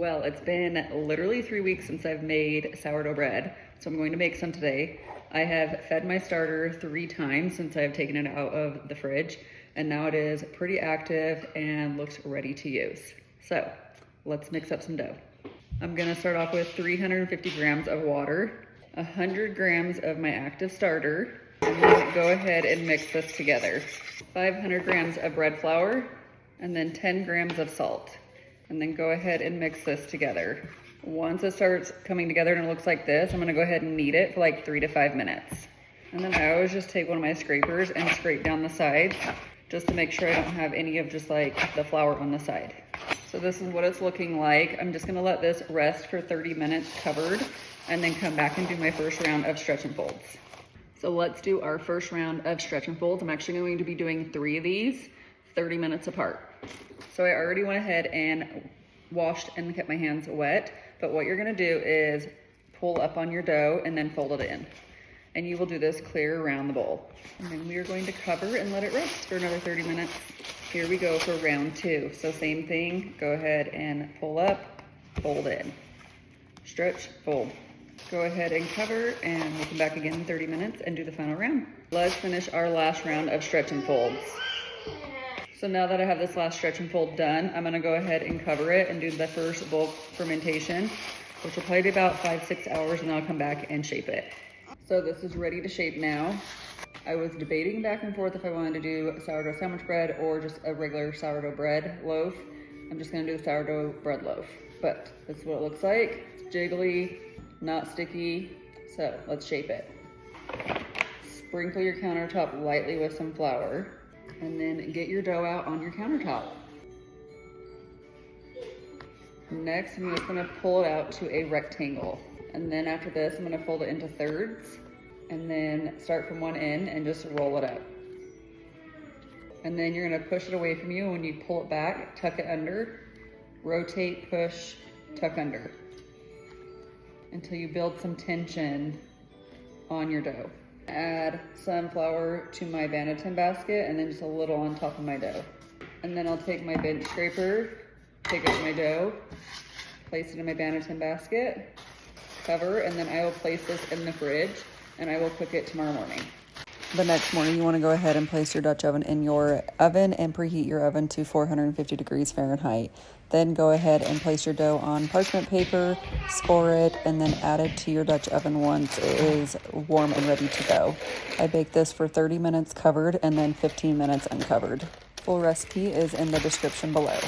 Well, it's been literally 3 weeks since I've made sourdough bread, so I'm going to make some today. I have fed my starter 3 times since I've taken it out of the fridge, and now it is pretty active and looks ready to use. So let's mix up some dough. I'm gonna start off with 350 grams of water, 100 grams of my active starter, and then go ahead and mix this together. 500 grams of bread flour, and then 10 grams of salt. And then go ahead and mix this together. Once it starts coming together and it looks like this, I'm gonna go ahead and knead it for like 3 to 5 minutes. And then I always just take one of my scrapers and scrape down the sides just to make sure I don't have any of just like the flour on the side. So this is what it's looking like. I'm just gonna let this rest for 30 minutes covered and then come back and do my first round of stretch and folds. So let's do our first round of stretch and folds. I'm actually going to be doing 3 of these, 30 minutes apart. So I already went ahead and washed and kept my hands wet, but what you're gonna do is pull up on your dough and then fold it in. And you will do this clear around the bowl. And then we are going to cover and let it rest for another 30 minutes. Here we go for round 2. So same thing, go ahead and pull up, fold in. Stretch, fold. Go ahead and cover, and we'll come back again in 30 minutes and do the final round. Let's finish our last round of stretch and folds. So now that I have this last stretch and fold done, I'm gonna go ahead and cover it and do the first bulk fermentation, which will probably be about 5-6 hours, and then I'll come back and shape it. So this is ready to shape now. I was debating back and forth if I wanted to do sourdough sandwich bread or just a regular sourdough bread loaf. I'm just gonna do the sourdough bread loaf, but this is what it looks like. It's jiggly, not sticky, so let's shape it. Sprinkle your countertop lightly with some flour, and then get your dough out on your countertop. Next, I'm just gonna pull it out to a rectangle. And then after this, I'm gonna fold it into thirds, and then start from one end and just roll it up. And then you're gonna push it away from you. When you pull it back, tuck it under, rotate, push, tuck under, until you build some tension on your dough. Add some flour to my banneton basket, and then just a little on top of my dough. And then I'll take my bench scraper, take out my dough, place it in my banneton basket, cover, and then I will place this in the fridge, and I will cook it tomorrow morning. The next morning, you want to go ahead and place your Dutch oven in your oven and preheat your oven to 450 degrees Fahrenheit. Then go ahead and place your dough on parchment paper, score it, and then add it to your Dutch oven once it is warm and ready to go. I bake this for 30 minutes covered and then 15 minutes uncovered. Full recipe is in the description below.